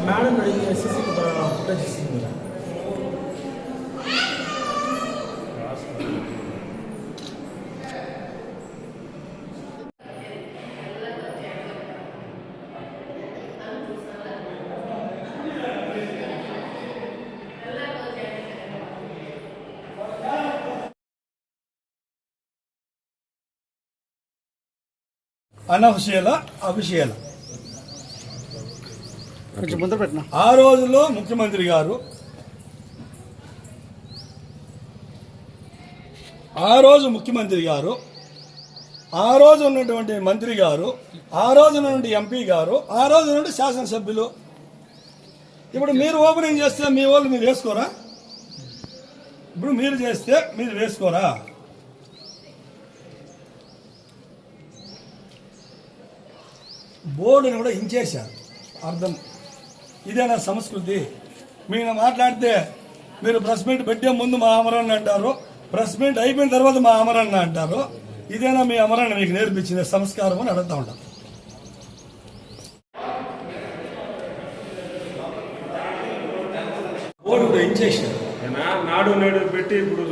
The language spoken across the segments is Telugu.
మేడం అడిగి ఎస్ఎస్సీ ఫుటేజ్ ఇస్తుంది. అనఫిషియల్ అఫిషియల్ కొంచెం ముందర పెట్టిన ఆ రోజుల్లో ముఖ్యమంత్రి గారు ఆ రోజు ఉన్నటువంటి మంత్రి గారు, ఆ రోజు నుండి ఎంపీ గారు, ఆ రోజు నుండి శాసనసభ్యులు. ఇప్పుడు మీరు ఓపెనింగ్ చేస్తే మీ వాళ్ళు మీరు వేసుకోరా? ఇప్పుడు మీరు చేస్తే మీరు వేసుకోరా? బోర్డుని కూడా ఇంచేశారు. అర్థం ఇదేనా సంస్కృతి? మీరు మాట్లాడితే మీరు ప్రెస్ మీట్ పెట్టే ముందు మా అమరన్న అంటారు, ప్రెస్ మీట్ అయిపోయిన తర్వాత మా అమరన్న అంటారు. ఇదేనా మీ అమరన్న మీకు నేర్పించిన సంస్కారం అని అడుగుతూ ఉంటాం. బోర్డు కూడా ఇంచేశారు. నాడు నేడు పెట్టి ఇప్పుడు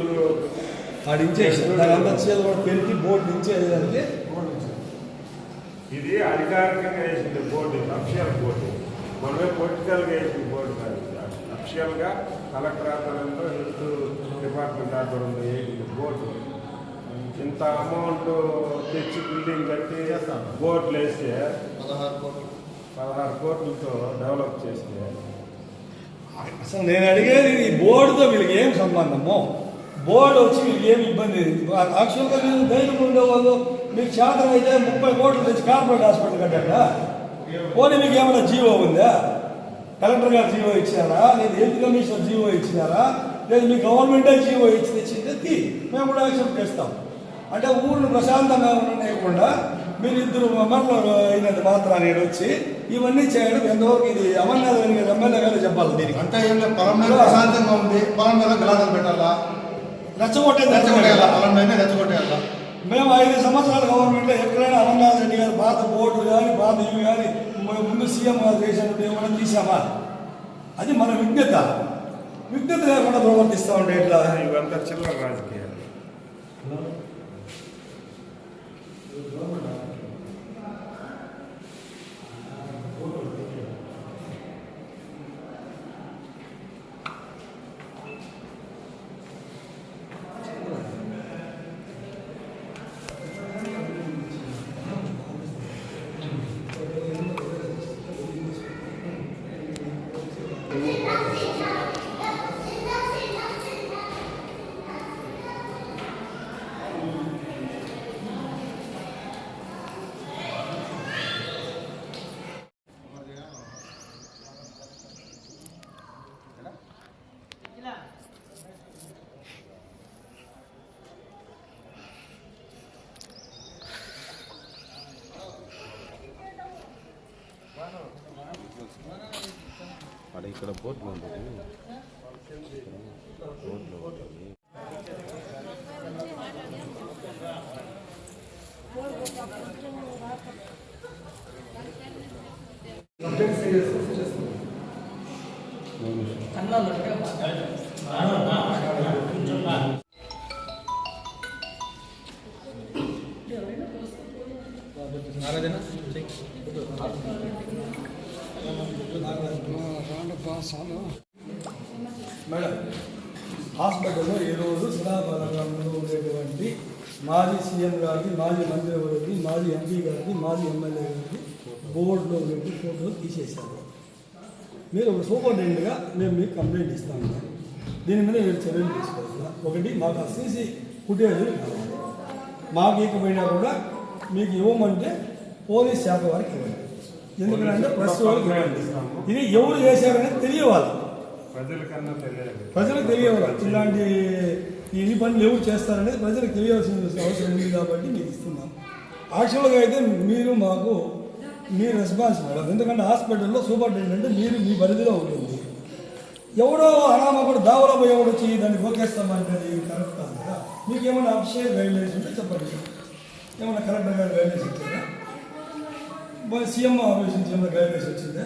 వాడు ఇంచేశారు. దాని అంతా చేతులు కూడా పెరిగి బోర్డు ఇంచేదానికి ఇది అధికారికంగా వేసింది బోర్డు, అఫిషియల్ బోర్డు. మనమే పొలిటికల్గా వేసింది బోర్డు కాదు. అఫిషియల్గా కలెక్టర్ ఆధ్వర్యంలో హెల్త్ డిపార్ట్మెంట్ ఆధ్వర్యంలో వేసింది బోర్డు. ఇంత అమౌంట్ తెచ్చి బిల్డింగ్ కట్టి బోర్డులు వేస్తే 16 కోట్లతో డెవలప్ చేస్తే అసలు నేను అడిగేది ఈ బోర్డుతో వీళ్ళకి ఏం సంబంధము? బోర్డు వచ్చి వీళ్ళకి ఏమి ఇబ్బంది? యాక్చువల్గా మీరు ధైర్యం ఉండేవాళ్ళు మీకు చేతన అయితే 30 కోట్లు తెచ్చి కార్పొరేట్ హాస్పిటల్ కట్టారా? పోనీ మీకు ఏమైనా జీవో ఉందా? కలెక్టర్ గారు జీవో ఇచ్చినారా? లేదు హెల్త్ కమిషనర్ జీవో ఇచ్చినారా? లేదు మీ గవర్నమెంటే జీవో ఇచ్చి తెచ్చింది మేము కూడా యాక్సెప్ట్ చేస్తాం. అంటే ఊరిని ప్రశాంతంగా ఉండకుండా మీరు ఇద్దరు మెంబర్లు అయినంత మాత్రాన్ని వచ్చి ఇవన్నీ చేయడం ఎంతవరకు ఇది అమర్నాథ్ ఎమ్మెల్యే గారు చెప్పాలి. దీనికి అంటే ఏం లేదు, పొలం మీద ప్రశాంతంగా ఉంది, పొలం మీద గ్లాసులు పెట్టాలా, రెచ్చగొట్టేయాలా. మేము 5 సంవత్సరాల గవర్నమెంట్లో ఎక్కడైనా అమర్నాథ్ రెడ్డి గారు పాత బోర్డు కానీ పాత ఇవి కానీ ముందు సీఎం గారు చేసినట్టు ఏమైనా తీసామా? అది మన విజ్ఞత లేకుండా ప్రవర్తిస్తూ ఉంటే ఎట్లా? ఇవంతా చిల్లర రాజకీయాలు. అక్కడ ఇక్కడ బోర్డు ఉంటుంది, బోర్డులో ఉంటుంది. మేడం, హాస్పిటల్లో ఈరోజు శిలాఫలకంలో ఉండేటువంటి మాజీ సీఎం గారిది, మాజీ మంత్రి గారిది, మాజీ ఎంపీ గారిది, మాజీ ఎమ్మెల్యే గారిది బోర్డులో ఉండే ఫోటోలు తీసేశారు. మీరు ఒక సూపరింటెండెంట్గా మేము మీకు కంప్లైంట్ ఇస్తాము. దీని మీద మీరు చర్యలు తీసుకోవాలి. ఒకటి, మాకు ఆ సీసీ ఫుటేజీలు కావాలి. మాకు ఇకపోయినా కూడా మీకు ఇవ్వమంటే పోలీస్ శాఖ వారికి ఇవ్వండి. ఎందుకంటే ప్రెస్ వాళ్ళకి ఇవ్వండి. ఇది ఎవరు చేశారనేది తెలియవాలి, ప్రజలకు తెలియవాలి. ఇలాంటి ఈ పనులు ఎవరు చేస్తారనేది ప్రజలకు తెలియాల్సిన అవసరం ఉంది కాబట్టి మీకు ఇస్తున్నాం. యాక్చువల్గా అయితే మీరు మాకు మీ రెస్పాన్సిబుల్. ఎందుకంటే హాస్పిటల్లో సూపరింటెండెంట్ మీరు మీ పరిధిలో ఉంటుంది. ఎవడో అనామకుడు దావలో పోయి ఎవడు వచ్చి దాన్ని గోకేస్తామంటే కరెక్ట్ కాదు కదా. మీకు ఏమైనా అఫిషియల్ గైడ్లైన్స్ ఉంటే చెప్పండి. ఏమైనా కలెక్టర్ గారు గైడ్లైన్స్ ఇచ్చారా? సీఎం ఆఫీస్ నుంచి ఏమైనా గైడ్లైన్స్ వచ్చిందా?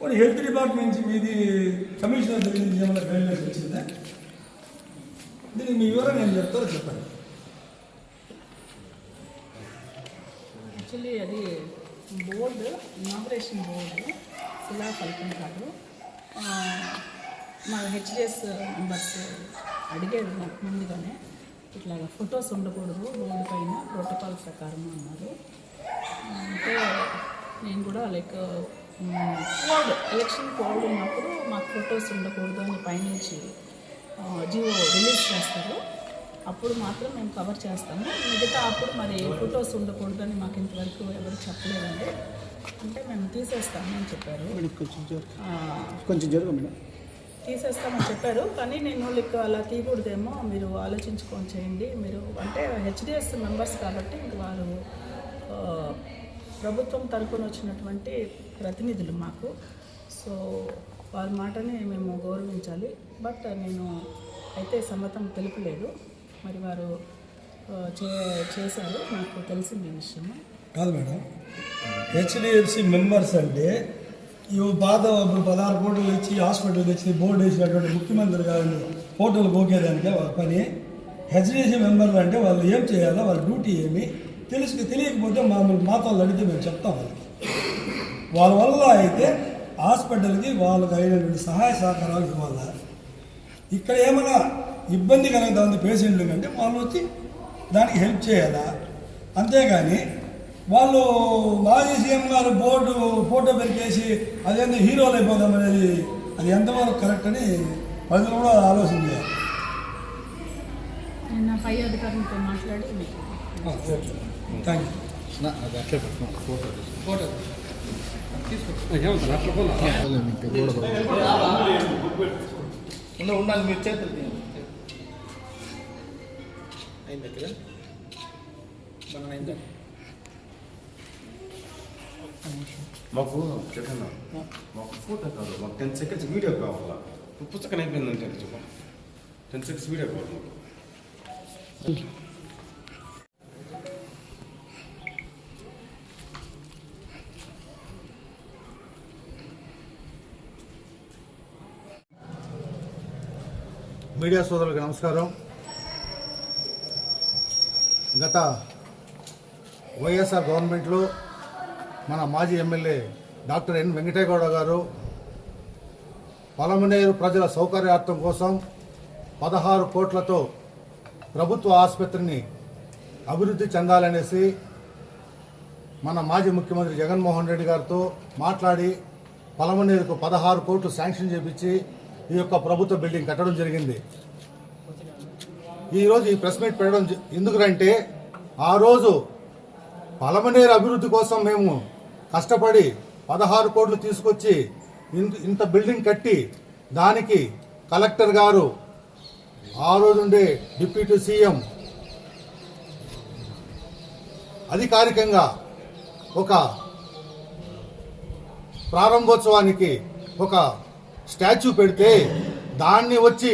మరి హెల్త్ డిపార్ట్మెంట్ నుంచి మీది కమిషనర్ దగ్గర నుంచి ఏమైనా గైడ్లైన్స్ వచ్చిందా? దీనికి మీ వివరణ ఏం చెప్తారో చెప్పండి. యాక్చువల్లీ అది బోర్డు, ఇనాగరేషన్ బోర్డు శిలాఫలకం కాదు. మా హెచ్డిఎస్ మెంబర్స్ అడిగేది నాకు ముందుగానే, ఇట్లా ఫొటోస్ ఉండకూడదు బోర్డు పైన ప్రోటోకాల్ ప్రకారం అన్నారు. అంటే నేను కూడా లైక్ కోడ్, ఎలక్షన్ కోడ్ ఉన్నప్పుడు మాకు ఫొటోస్ ఉండకూడదు అని పైనుంచి జియో రిలీజ్ చేస్తారు. అప్పుడు మాత్రం మేము కవర్ చేస్తాము. మిగతా అప్పుడు మరి ఫొటోస్ ఉండకూడదు అని మాకు ఇంతవరకు ఎవరు చెప్పలేదండి. అంటే మేము తీసేస్తామని చెప్పారు. కొంచెం జరుగు మేడం. తీసేస్తామని చెప్పారు. కానీ నేను లైక్ అలా తీయకూడదేమో, మీరు ఆలోచించుకొని చేయండి. మీరు అంటే హెచ్డిఎస్ మెంబర్స్ కాబట్టి ఇంక వారు ప్రభుత్వం తరపున వచ్చినటువంటి ప్రతినిధులు మాకు. సో వారి మాటని మేము గౌరవించాలి. బట్ నేను అయితే సమ్మతం తెలుపలేదు. మరి వారు చేశారు, నాకు తెలిసింది ఈ విషయం. కాదు మేడం, హెచ్డిఎఫ్సి మెంబర్స్ అంటే ఇవి పాత 16 కోట్లు ఇచ్చి హాస్పిటల్ తెచ్చి బోర్డు వేసినటువంటి ముఖ్యమంత్రి గారిని ఫోటోలు గోకేదానికే వాళ్ళ పని. హెచ్డిఎఫ్సి మెంబర్లు అంటే వాళ్ళు ఏం చేయాలో, వాళ్ళ డ్యూటీ ఏమి తెలియకపోతే మాతో వాళ్ళు అడిగితే మేము చెప్తాం వాళ్ళకి. వాళ్ళ వల్ల అయితే హాస్పిటల్కి వాళ్ళకి అయినటువంటి సహాయ సహకారాలు ఇవ్వాలి. ఇక్కడ ఏమైనా ఇబ్బంది కలుగుతుంది పేషెంట్లకి అంటే వాళ్ళు వచ్చి దానికి హెల్ప్ చేయాలా. అంతేగాని వాళ్ళు మాజీ సీఎం గారు బోర్డు ఫోటో పెరికేసి అదేందో హీరోలు అయిపోదాం అనేది అది ఎంతవరకు కరెక్ట్ అని ప్రజలు కూడా ఆలోచన చేయాలి. నేను పై అధికారులతో మాట్లాడి థ్యాంక్ యూ. ఉండాలి మీరు చేతులు అయింది కదా మనం అయిందా మాకు జగన్ మాకు ఫోటో కాదు, మాకు 10 seconds వీడియో కావాలా. పుస్తకం అయిపోయిందంటే చెప్పు, 10 seconds వీడియో కావాలి మాకు. మీడియా సోదరులకు నమస్కారం. గత వైఎస్ఆర్ గవర్నమెంట్లో మన మాజీ ఎమ్మెల్యే డాక్టర్ ఎన్ వెంకటేగౌడ గారు పలమనేరు ప్రజల సౌకర్యార్థం కోసం 16 కోట్లతో ప్రభుత్వ ఆసుపత్రిని అభివృద్ధి చెందాలనేసి మన మాజీ ముఖ్యమంత్రి జగన్మోహన్ రెడ్డి గారితో మాట్లాడి పలమనేరుకు 16 కోట్లు శాంక్షన్ చేపించి ఈ యొక్క ప్రభుత్వ బిల్డింగ్ కట్టడం జరిగింది. ఈరోజు ఈ ప్రెస్ మీట్ పెట్టడం ఎందుకంటే ఆ రోజు పలమనేరు అభివృద్ధి కోసం మేము కష్టపడి 16 కోట్లు తీసుకొచ్చి ఇంత బిల్డింగ్ కట్టి దానికి కలెక్టర్ గారు, ఆ రోజు ఉండే డిప్యూటీ సీఎం అధికారికంగా ఒక ప్రారంభోత్సవానికి ఒక స్టాచ్యూ పెడితే దాన్ని వచ్చి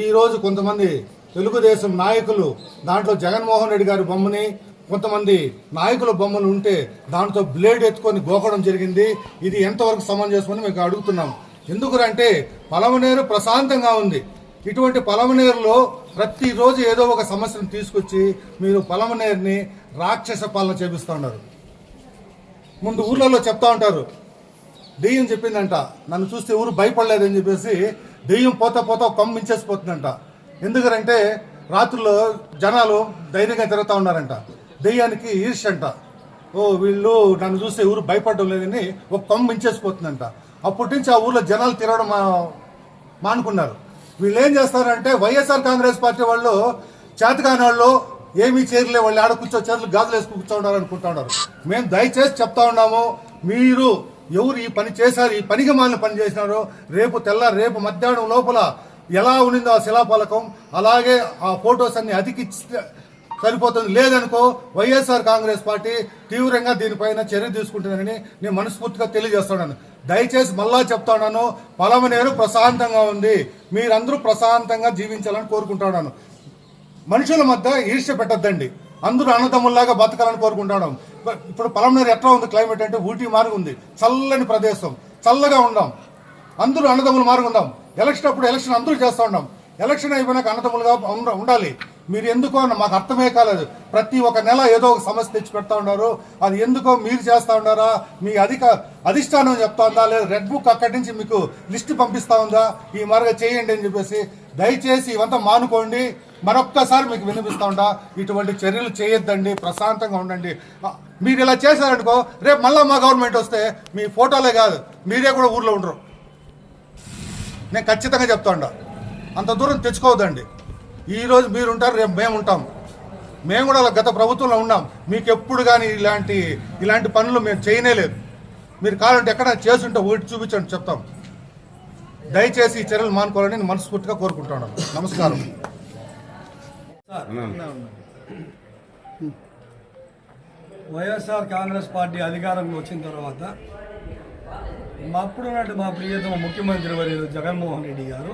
ఈరోజు కొంతమంది తెలుగుదేశం నాయకులు దాంట్లో జగన్మోహన్ రెడ్డి గారి బొమ్మని, కొంతమంది నాయకుల బొమ్మలు ఉంటే దాంతో బ్లేడ్ ఎత్తుకొని గోకడం జరిగింది. ఇది ఎంతవరకు సమంజసమని మేము అడుగుతున్నాం. ఎందుకంటే పలమనేరు ప్రశాంతంగా ఉంది. ఇటువంటి పలమనేరులో ప్రతిరోజు ఏదో ఒక సమస్యను తీసుకొచ్చి మీరు పలమనేరుని రాక్షస పాలన చేపిస్తూ ఉన్నారు. ముందు ఊర్లలో చెప్తా ఉంటారు, దెయ్యం చెప్పిందంట నన్ను చూస్తే ఊరు భయపడలేదని చెప్పేసి దెయ్యం పోతా పోతా కమ్మించేసిపోతుందంట. ఎందుకంటే రాత్రుల్లో జనాలు ధైర్యంగా తిరుగుతూ ఉన్నారంట. దెయ్యానికి ఈర్ష్య అంట, ఓ వీళ్ళు నన్ను చూస్తే ఊరు భయపడడం లేదని ఒక కమ్మించేసిపోతుందంట. అప్పటి నుంచి ఆ ఊర్లో జనాలు తిరగడం మానుకున్నారు. వీళ్ళు ఏం చేస్తారంటే వైఎస్ఆర్ కాంగ్రెస్ పార్టీ వాళ్ళు చేతకాని వాళ్ళు ఏమీ చేయలే, వాళ్ళు ఆడ చేతులు గాజులు వేసుకు కూర్చో ఉన్నారు అనుకుంటా ఉన్నారు. మేము దయచేసి చెప్తా ఉన్నాము, మీరు ఎవరు ఈ పని చేశారు, ఈ పనికి మాలిన పని చేసినారో రేపు మధ్యాహ్నం లోపల ఎలా ఉన్నిందో ఆ శిలాఫలకం అలాగే ఆ ఫొటోస్ అన్ని అతికిస్తే సరిపోతుంది. లేదనుకో వైఎస్ఆర్ కాంగ్రెస్ పార్టీ తీవ్రంగా దీనిపైన చర్య తీసుకుంటుందని నేను మనస్ఫూర్తిగా తెలియజేస్తున్నాను. దయచేసి మళ్ళా చెప్తున్నాను, పలమనేరు ప్రశాంతంగా ఉంది, మీరందరూ ప్రశాంతంగా జీవించాలని కోరుకుంటున్నాను. మనుషుల మధ్య ఈర్ష్య పెట్టద్దండి, అందరూ అన్నదమ్ముల్లాగా బతకాలని కోరుకుంటున్నాం. ఇప్పుడు పలమనేరు ఎట్లా ఉంది క్లైమేట్ అంటే ఊటీ మారి ఉంది, చల్లని ప్రదేశం, చల్లగా ఉందాం, అందరూ అన్నదమ్ములు మారుకుందాం. ఎలక్షన్ అప్పుడు ఎలక్షన్ అందరూ చేస్తూ ఉన్నాం, ఎలక్షన్ అయిపోయినాక అన్నదమ్ములుగా ఉండాలి. మీరు ఎందుకో మాకు అర్థమే కాలేదు. ప్రతి ఒక్క నెల ఏదో ఒక సమస్య తెచ్చి పెడతా ఉన్నారు. అది ఎందుకో మీరు చేస్తూ ఉన్నారా, మీ అధిష్టానం చెప్తా ఉందా, లేదా రెడ్ బుక్ అక్కడి నుంచి మీకు లిస్ట్ పంపిస్తా ఉందా, ఈ మార్గ చేయండి అని చెప్పేసి దయచేసి ఇవంతా మానుకోండి. మరొక్కసారి మీకు వినిపిస్తా ఉండా, ఇటువంటి చర్యలు చేయొద్దండి, ప్రశాంతంగా ఉండండి. మీరు ఇలా చేశారనుకో, రేపు మళ్ళీ మా గవర్నమెంట్ వస్తే మీ ఫోటోలే కాదు మీరే కూడా ఊర్లో ఉండరు. నేను ఖచ్చితంగా చెప్తా ఉండా, అంత దూరం తెచ్చుకోవద్దండి. ఈరోజు మీరు ఉంటారు, రేపు మేము ఉంటాం. మేము కూడా గత ప్రభుత్వంలో ఉన్నాం. మీకు ఎప్పుడు కానీ ఇలాంటి పనులు మేము చేయనేలేదు. మీరు కావాలంటే ఎక్కడ చేసుంటే ఒకటి చూపించండి, చెప్తాం. దయచేసి ఈ చర్యలు మానుకోవాలని నేను మనస్ఫూర్తిగా కోరుకుంటున్నాను. నమస్కారం. వైఎస్ఆర్ కాంగ్రెస్ పార్టీ అధికారంలో వచ్చిన తర్వాత అప్పుడున్నట్టు మా ప్రియతమ ముఖ్యమంత్రి వర్యులు జగన్మోహన్ రెడ్డి గారు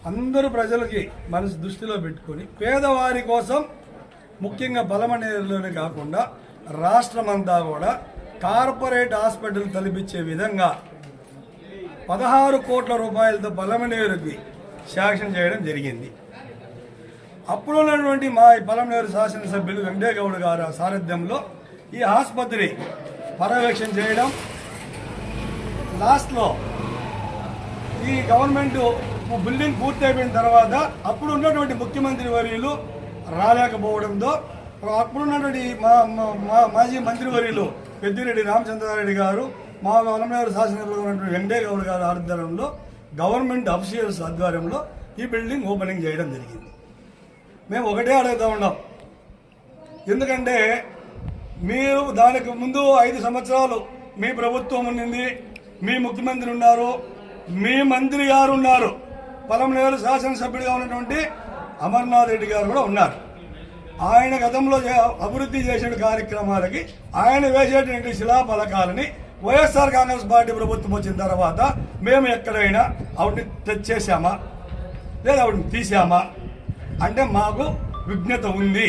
అందరూ ప్రజలకి మనసు దృష్టిలో పెట్టుకొని పేదవారి కోసం ముఖ్యంగా బలమనేరులోనే కాకుండా రాష్ట్రమంతా కూడా కార్పొరేట్ హాస్పిటల్ తలపించే విధంగా 16 కోట్ల రూపాయలతో బలమనేరుకి శాంక్షన్ చేయడం జరిగింది. అప్పుడు ఉన్నటువంటి మా బలమనేరు శాసనసభ్యులు వెంకటేగౌడ్ గారు సారథ్యంలో ఈ ఆసుపత్రి పర్యవేక్షణ చేయడం, లాస్ట్లో ఈ గవర్నమెంట్ బిల్డింగ్ పూర్తయిపోయిన తర్వాత అప్పుడు ఉన్నటువంటి ముఖ్యమంత్రి వర్యులు రాలేకపోవడంతో అప్పుడున్నటువంటి మా మాజీ మంత్రివర్యులు పెద్దిరెడ్డి రామచంద్రారెడ్డి గారు, మా బలమనేరు శాసనసభ్యులు ఉన్నటువంటి వెంకటేగౌడ్ గారి ఆధ్వర్యంలో గవర్నమెంట్ అఫీషియల్స్ ఆధ్వర్యంలో ఈ బిల్డింగ్ ఓపెనింగ్ చేయడం జరిగింది. మేము ఒకటే అడుగుతూ ఉన్నాం, ఎందుకంటే మీరు దానికి ముందు 5 సంవత్సరాలు మీ ప్రభుత్వం ఉన్నింది, మీ ముఖ్యమంత్రి ఉన్నారు, మీ మంత్రి గారు ఉన్నారు, బలమనేరు శాసనసభ్యుడిగా ఉన్నటువంటి అమర్నాథ్ రెడ్డి గారు కూడా ఉన్నారు. ఆయన గతంలో అభివృద్ధి చేసిన కార్యక్రమాలకి ఆయన వేసేటువంటి శిలాఫలకాలని వైఎస్ఆర్ కాంగ్రెస్ పార్టీ ప్రభుత్వం వచ్చిన తర్వాత మేము ఎక్కడైనా ఆవిడని తెచ్చేసామా లేదా ఆవిడని తీసామా అంటే మాకు విజ్ఞత ఉంది.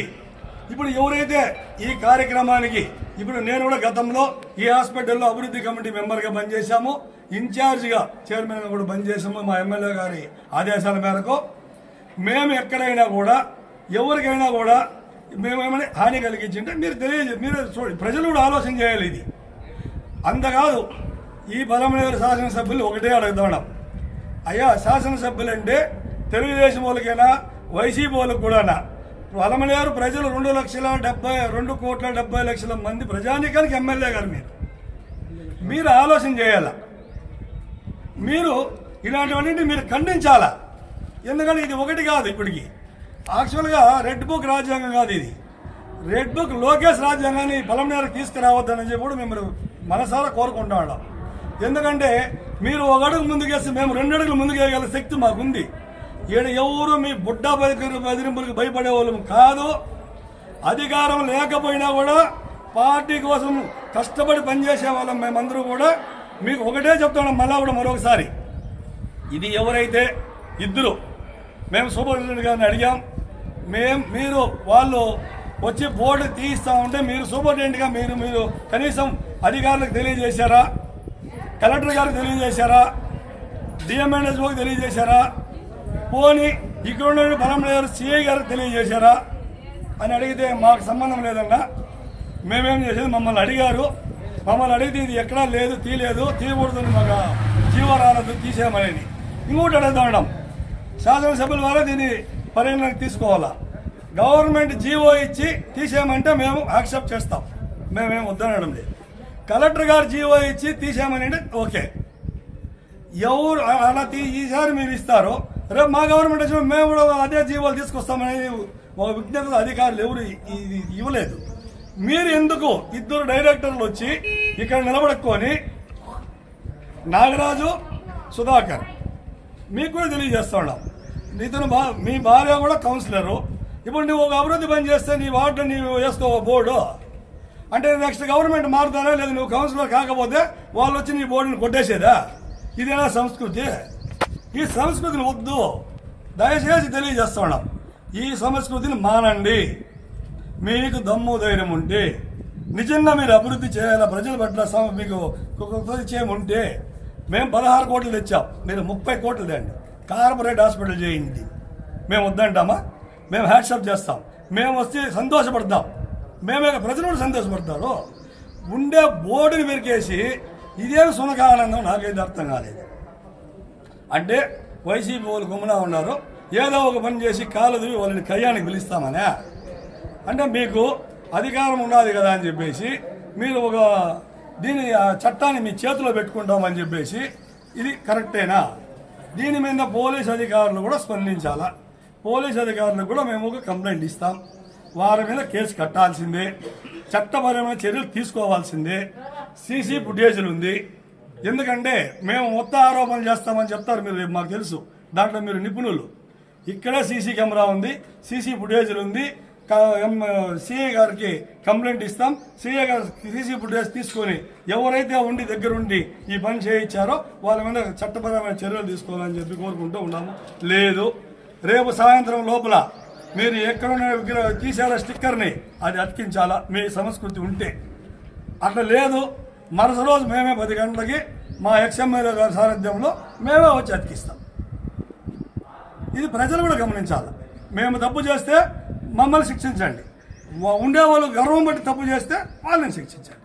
ఇప్పుడు ఎవరైతే ఈ కార్యక్రమానికి ఇప్పుడు నేను కూడా గతంలో ఈ హాస్పిటల్లో అభివృద్ధి కమిటీ మెంబర్గా పనిచేశాము, ఇన్ఛార్జిగా చైర్మన్గా కూడా పనిచేసాము. మా ఎమ్మెల్యే గారి ఆదేశాల మేరకు మేము ఎక్కడైనా కూడా ఎవరికైనా కూడా మేమేమైనా హాని కలిగించింటే మీరు చూడండి, ప్రజలు కూడా ఆలోచన చేయాలి. ఇది అంతకాదు, ఈ బలమనేరు శాసనసభ్యులు ఒకటే అడుగుతున్నాం, అయ్యా శాసనసభ్యులు అంటే తెలుగుదేశం వాళ్ళకైనా వైసీపీ వాళ్ళకు కూడానా? బలమనేరు ప్రజలు 2,70,2,70,00,000 మంది ప్రజానీకానికి ఎమ్మెల్యే గారు మీరు ఆలోచన చేయాల. మీరు ఇలాంటివన్నీ మీరు ఖండించాలా. ఎందుకంటే ఇది ఒకటి కాదు, ఇప్పటికి యాక్చువల్గా రెడ్ బుక్ రాజ్యాంగం కాదు, ఇది రెడ్ బుక్ లోకేష్ రాజ్యాంగాన్ని బలమనేరు తీసుకురావద్దని చెప్పి కూడా మేము మనసారా కోరుకుంటా ఉన్నాం. ఎందుకంటే మీరు ఒక అడుగు ముందుకేస్తే మేము 2 అడుగులు ముందుకేయగల శక్తి మాకుంది. ఈడ ఎవరు మీ బుడ్డ బెదిరింపులకు భయపడే వాళ్ళం కాదు. అధికారం లేకపోయినా కూడా పార్టీ కోసం కష్టపడి పనిచేసే వాళ్ళం మేమందరూ కూడా. మీకు ఒకటే చెప్తున్నాం మళ్ళా కూడా మరొకసారి, ఇది ఎవరైతే ఇద్దరు మేము సూపరింటెండెంట్ గారిని అడిగాం, మీరు వాళ్ళు వచ్చి బోర్డు తీయిస్తూ ఉంటే మీరు సూపరింటెండెంట్గా మీరు కనీసం అధికారులకు తెలియజేశారా, కలెక్టర్ గారికి తెలియజేశారా, డిఎంఎన్ఎస్ఓకి తెలియజేశారా, పోనీ ఇక్కడ ఉన్న బలమనేరు సిఐ గారికి తెలియజేశారా అని అడిగితే మాకు సంబంధం లేదన్నా, మేమేం చేసేది మమ్మల్ని అడిగారు, మమ్మల్ని అడిగితే ఇది ఎక్కడా లేదు, తీయకూడదు, మాకు జీవో రాలేదు, తీసేయమనేది. ఇంకోటి అడుగుతా ఉన్నాం, శాసనసభ్యుల ద్వారా దీన్ని పరిగణనకు తీసుకోవాలా. గవర్నమెంట్ జీవో ఇచ్చి తీసేయమంటే మేము యాక్సెప్ట్ చేస్తాం, మేమేం వద్దనడం లేదు. కలెక్టర్ గారు జీవో ఇచ్చి తీసేయమని అంటే ఓకే. ఎవరు అలా ఈసారి మీరు ఇస్తారో రేపు మా గవర్నమెంట్ వచ్చిన మేము కూడా అదే జీవోలు తీసుకొస్తామనేది ఒక విజ్ఞత అధికారులు ఎవరు ఇవ్వలేదు. మీరు ఎందుకు 2 డైరెక్టర్లు వచ్చి ఇక్కడ నిలబడుకొని నాగరాజు సుధాకర్ మీకు కూడా తెలియజేస్తా ఉన్నాం, ఇతను మీ భార్య కూడా కౌన్సిలరు. ఇప్పుడు నువ్వు ఒక అభివృద్ధి పని చేస్తే నీ వార్డు నీవు వేసుకో బోర్డు అంటే నెక్స్ట్ గవర్నమెంట్ మారుతారా, లేదా నువ్వు కౌన్సిలర్ కాకపోతే వాళ్ళు వచ్చి నీ బోర్డుని కొట్టేసేదా? ఇదేనా సంస్కృతి? ఈ సంస్కృతిని వద్దు, దయచేసి తెలియజేస్తా ఉన్నాం. ఈ సంస్కృతిని మానండి. మీకు దమ్ము ధైర్యం ఉంటే నిజంగా మీరు అభివృద్ధి చేయాలా ప్రజల పట్ల మీకు ఉంటే మేము 16 కోట్లు తెచ్చాం, మీరు 30 కోట్లు తేండి, కార్పొరేట్ హాస్పిటల్ చేయండి. మేము వద్దంటామా? మేము హ్యాట్సప్ చేస్తాం, మేము వస్తే సంతోషపడతాం, మేమే ప్రజలు కూడా సంతోషపడతారు. ఉండే బోర్డుని పెరికేసి ఇదేమి సునకానందం నాకైతే అర్థం కాలేదు. అంటే వైసీపీ వాళ్ళు గుమ్మనా ఉన్నారు, ఏదో ఒక పని చేసి కాలదు వాళ్ళని కయ్యానికి పిలుస్తామనే. అంటే మీకు అధికారం ఉన్నది కదా అని చెప్పేసి మీరు ఒక చట్టాన్ని మీ చేతిలో పెట్టుకుంటామని చెప్పేసి ఇది కరెక్టేనా? దీని మీద పోలీస్ అధికారులు కూడా స్పందించాలా. పోలీస్ అధికారులకు కూడా మేము ఒక కంప్లైంట్ ఇస్తాం, వారి మీద కేసు కట్టాల్సిందే, చట్టపరమైన చర్యలు తీసుకోవాల్సిందే. సీసీ ఫుటేజీలు ఉంది, ఎందుకంటే మేము మొత్తం ఆరోపణలు చేస్తామని చెప్తారు మీరు, రేపు మాకు తెలుసు, దాంట్లో మీరు నిపుణులు. ఇక్కడే సీసీ కెమెరా ఉంది, సీసీ ఫుటేజీలు ఉంది, సిఐ గారికి కంప్లైంట్ ఇస్తాం. సిఐ గారు సీసీ ఫుటేజ్ తీసుకొని ఎవరైతే ఉండి దగ్గరుండి ఈ పని చేయించారో వాళ్ళ మీద చట్టపరమైన చర్యలు తీసుకోవాలని చెప్పి కోరుకుంటూ ఉన్నాము. లేదు, రేపు సాయంత్రం లోపల మీరు ఎక్కడ తీసారా స్టిక్కర్ని అది అతికించాలా మీ సంస్కృతి ఉంటే. అట్లా లేదు, మరుసటి రోజు మేమే 10 గంటలకి మా ఎక్స్ఎమ్మెల్యే గారి సారథ్యంలో మేమే వచ్చి అతికిస్తాం. ఇది ప్రజలు కూడా గమనించాలి. మేము తప్పు చేస్తే మమ్మల్ని శిక్షించండి, ఉండేవాళ్ళు గర్వం బట్టి తప్పు చేస్తే వాళ్ళని శిక్షించండి.